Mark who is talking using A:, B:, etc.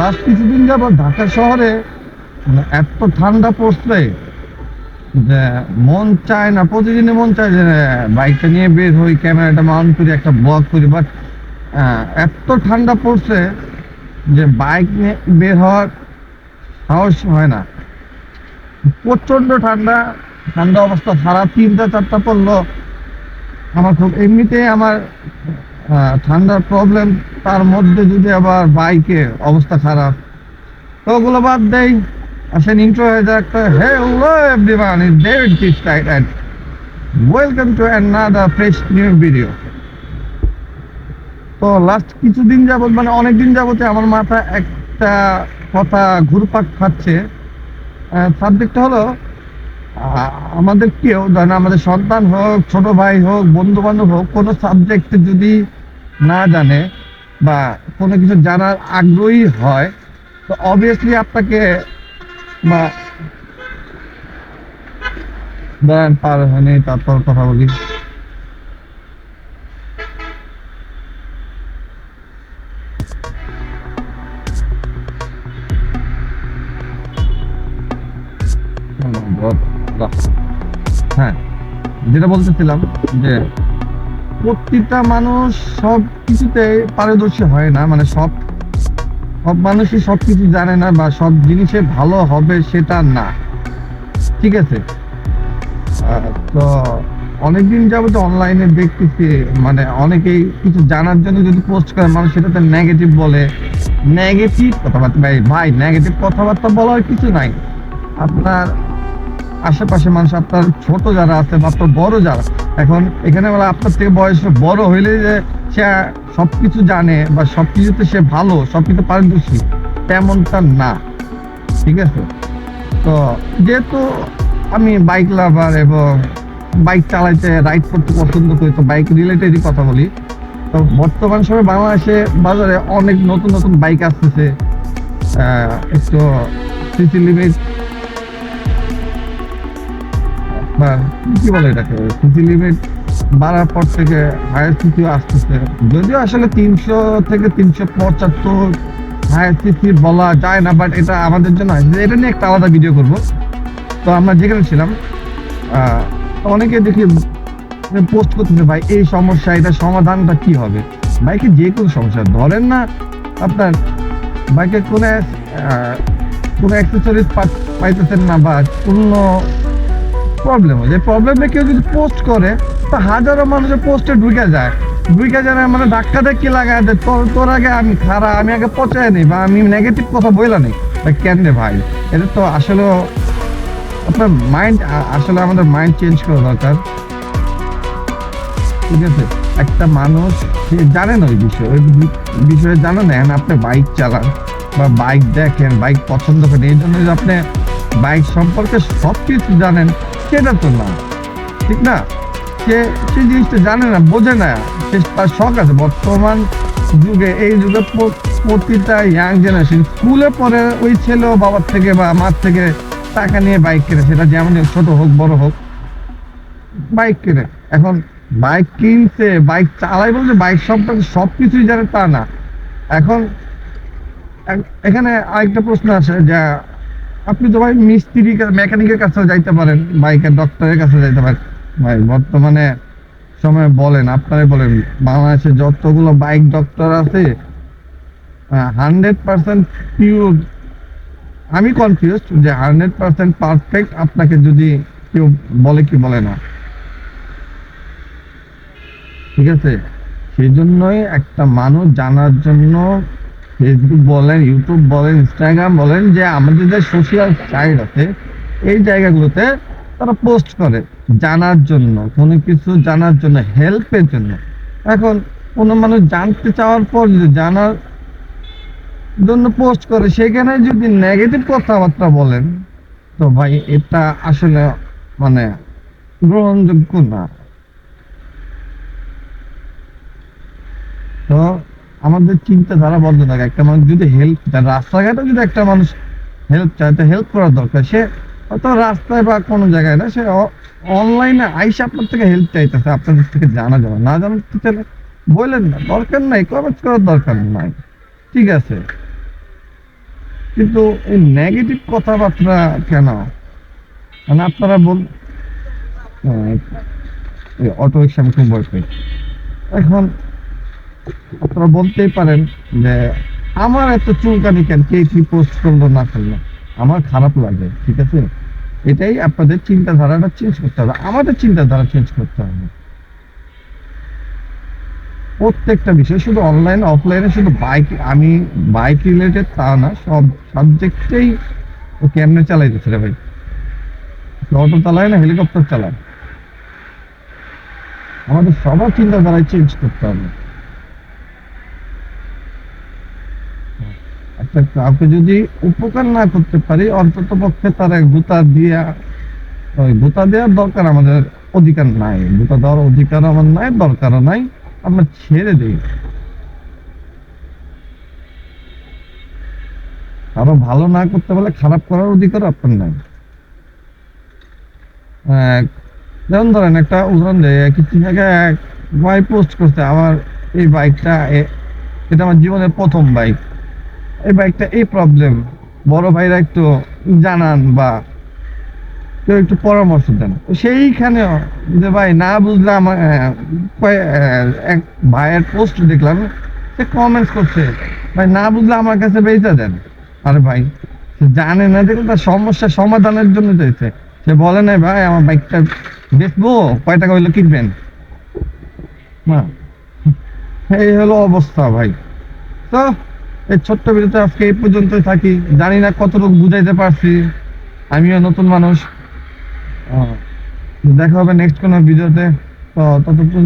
A: Last কিছুদিন যাবত ঢাকা শহরে মানে এত ঠান্ডা পড়ছে যে মন চায় না, প্রতিদিনই মন চায় যে বাইকটা নিয়ে বের হই, ক্যামেরাটা মাউন্ট করি, একটা ব্লগ করি। বাট এত ঠান্ডা পড়ছে যে বাইক নিয়ে বের হওয়ার সাহস হয় না। প্রচন্ড ঠান্ডা, ঠান্ডা অবস্থা, সারা 3টা 4টা পড়লো। আমার খুব এমনিতে আমার ঠান্ডার প্রবলেম, তার মধ্যে যদি আবার বাইকের অবস্থা খারাপ, তো ওগুলো বাদ দেই। আসেন ইন্ট্রো হয়ে যায় একটা hello everyone, is David this side and welcome to another fresh new video. তো লাস্ট কিছুদিন যাবত মানে অনেক দিন যাবতে আমার মাথায় একটা কথা ঘুরপাক খাচ্ছে। সাবজেক্টটা হলো আমাদের কেউ ধরেন আমাদের সন্তান হোক, ছোট ভাই হোক, বন্ধু বান্ধব হোক, কোনো সাবজেক্ট যদি না জানে বা কোনো কিছু জানার আগ্রহী হয়, তো অবভিয়াসলি আপনাকে বা ধরেন পার হয়নি, তারপর কথা বলি। হ্যাঁ, যেটা বলতেছিলাম যে প্রত্যেকটা মানুষ সব কিছুতে পারদর্শী হয় না, মানে সব সব মানুষই সবকিছু জানে না বা সব জিনিসে ভালো হবে সেটা না। ঠিক আছে। তো অনেকদিন যাবত অনলাইনে দেখতেছি, মানে অনেকেই কিছু জানার জন্য যদি পোস্ট করে, মানুষ সেটাতে নেগেটিভ বলে। নেগেটিভ কথাবার্তা ভাই ভাই নেগেটিভ কথাবার্তা বলার কিছু নাই। আপনার আশেপাশে মানুষ, আপনার ছোট যারা আছে বা আপনার বড় যারা, এখন এখানে বলা আপনার থেকে বয়সে বড় হইলে যে সে সবকিছু জানে বা সবকিছুতে সে ভালো, সবকিছু পারদর্শী, তেমনটা না। ঠিক আছে। তো যেহেতু আমি বাইক লাভার এবং বাইক চালাইতে রাইড করতে পছন্দ করি, তো বাইক রিলেটেডই কথা বলি। তো বর্তমান সময়ে বাংলাদেশে বাজারে অনেক নতুন নতুন বাইক আসতেছে। একটু সিসি লিমিট বা কি বলে এটাকে, সিসি লিমিট বাড়ার পর থেকে হায়ার সিসিও আসতেছে। যদিও আসলে 300 থেকে 375 হায়ার সিসি বলা যায় না, বাট এটা আমাদের জন্য এটা নিয়ে একটা আলাদা ভিডিও করব। তো আমরা যেখানে ছিলাম, অনেকে দেখি পোস্ট করতেছে, ভাই এই সমস্যা, এটা সমাধানটা কি হবে। বাইকে যে কোনো সমস্যা ধরেন না, আপনার বাইকে কোনো অ্যাক্সেসরিজ পাইতেছেন না বা কোনো প্রবলেম হয়, যে প্রবলেমে কেউ যদি পোস্ট করে, তো হাজারো মানুষের পোস্টে ঢুকে যায় না, মানে ধাক্কা ধাক্কি লাগায় দেয়, তোর আগে আমি খারাপ, আমি আগে পচায় নেই বা আমি নেগেটিভ কথা বইলা নেই। কেন রে ভাই, এটা তো আসলে আপনার মাইন্ড, আসলে আমাদের মাইন্ড চেঞ্জ করা দরকার। ঠিক আছে। একটা মানুষ সে জানে না ওই বিষয়, ওই বিষয়ে জানে না, এখন আপনি বাইক চালান বা বাইক দেখেন, বাইক পছন্দ করেন, এই জন্য যে আপনি বাইক সম্পর্কে সবকিছু জানেন সেটা তো না। ঠিক না। সে সেই জিনিসটা জানে না, বোঝে না, সে তার শখ আছে। বর্তমান যুগে, এই যুগে প্রতিটা ইয়াং জেনারেশন স্কুলে পড়ে, ওই ছেলেও বাবার থেকে বা মার থেকে টাকা নিয়ে বাইক কেনে, সেটা যেমন ছোট হোক বড় হোক, বাইক কেনে। এখন বাইক কিনছে, বাইক চালাই বলছে, বাইক সম্পর্কে সবকিছুই জানে তা না। এখন এখানে আরেকটা প্রশ্ন আছে যে আপনি তো ভাই মিস্ত্রি মেকানিকের কাছে যাইতে পারেন, বাইকের ডক্টরের কাছে যাইতে পারেন। ভাই বর্তমানে সময় বলেন, আপনারাই বলেন, বাংলাদেশে যতগুলো বাইক ডক্টর আছে, 100% পিওর, আমি কনফিউজ যে 100% পারফেক্ট আপনাকে যদি কেউ বলে কি বলে না। ঠিক আছে। সেই জন্যই একটা মানুষ জানার জন্য ফেসবুক বলেন, ইউটিউব বলেন, ইনস্টাগ্রাম বলেন, যে আমাদের যে সোশ্যাল সাইট আছে, এই জায়গাগুলোতে তারা পোস্ট করে জানার জন্য, কোনো কিছু জানার জন্য, হেল্পের জন্য। এখন কোনো মানুষ জানতে চাওয়ার পর যদি জানার জন্য পোস্ট করে, সেখানে যদি নেগেটিভ কথাবার্তা বলেন, তো ভাই এটা আসলে মানে গ্রহণযোগ্য না। তো আমাদের চিন্তাধারা বদলে থাকে। একটা মানুষ যদি হেল্প চায়, রাস্তাঘাটে যদি একটা মানুষ হেল্প চায়, তো হেল্প করা দরকার। সে হয়তো রাস্তায় বা কোনো জায়গায় না, সে অনলাইনে আইসা আপনার থেকে হেল্প চাইতেছে, আপনাদের থেকে জানা যাবে না, জানতে চাইলে বললেন না, দরকার নাই, কমেন্ট করার দরকার নাই। ঠিক আছে। কিন্তু এই নেগেটিভ কথাবার্তা কেন? মানে আপনারা বল, অটো রিক্সা আমি খুব ভয় পাই। এখন আপনারা বলতেই পারেন যে আমার এত চুলকানি কেন, কে কি পোস্ট করলো না করলো, আমার খারাপ লাগে, ঠিক আছে? এটাই আপনাদের চিন্তাধারাটা চেঞ্জ করতে হবে, আমাদের চিন্তাধারা চেঞ্জ করতে হবে। প্রত্যেকটা বিষয়, শুধু অনলাইন অফলাইনে, শুধু বাইক, আমি বাইক রিলেটেড তা না, সব সাবজেক্টেই ও কেমনে চালাইতেছে রে ভাই, অটো চালায় না হেলিকপ্টার চালায়। আমাদের সবার চিন্তাধারায় চেঞ্জ করতে হবে। একটা কাউকে যদি উপকার না করতে পারি, অন্তত পক্ষে তার এক গুতা দিয়া, ওই গুতা দেওয়ার দরকার আমাদের অধিকার নাই, গুতা দেওয়ার অধিকার আমার নাই, দরকারও নাই, আমরা ছেড়ে দিই। কারো ভালো না করতে পারলে খারাপ করার অধিকার আপনার নাই। আহ, যেমন ধরেন একটা উদাহরণ দেয়, কিছুদিন আগে এক ভাই পোস্ট করছে আমার এই বাইকটা, এটা আমার জীবনের প্রথম বাইক, এই বাইকটা এই প্রবলেম, বড় ভাইরা একটু জানান বা কেউ একটু পরামর্শ দেন। তো সেইখানেও যে ভাই না বুঝলে আমার এক ভাইয়ের পোস্ট দেখলাম, সে কমেন্টস করছে, ভাই না বুঝলে আমার কাছে বেচা দেন। আরে ভাই, সে জানে না, দেখুন তার সমস্যা সমাধানের জন্য চাইছে, সে বলে নাই ভাই আমার বাইকটা বেচবো, কয় টাকা হইলো কিনবেন না। এই হলো অবস্থা ভাই। তো এই ছোট্ট ভিডিওতে আজকে এই পর্যন্তই থাকি, জানি না কতটুকু বুঝাইতে পারছি, আমিও নতুন মানুষ। দেখা হবে নেক্সট কোনো ভিডিওতে। তো ততক্ষণ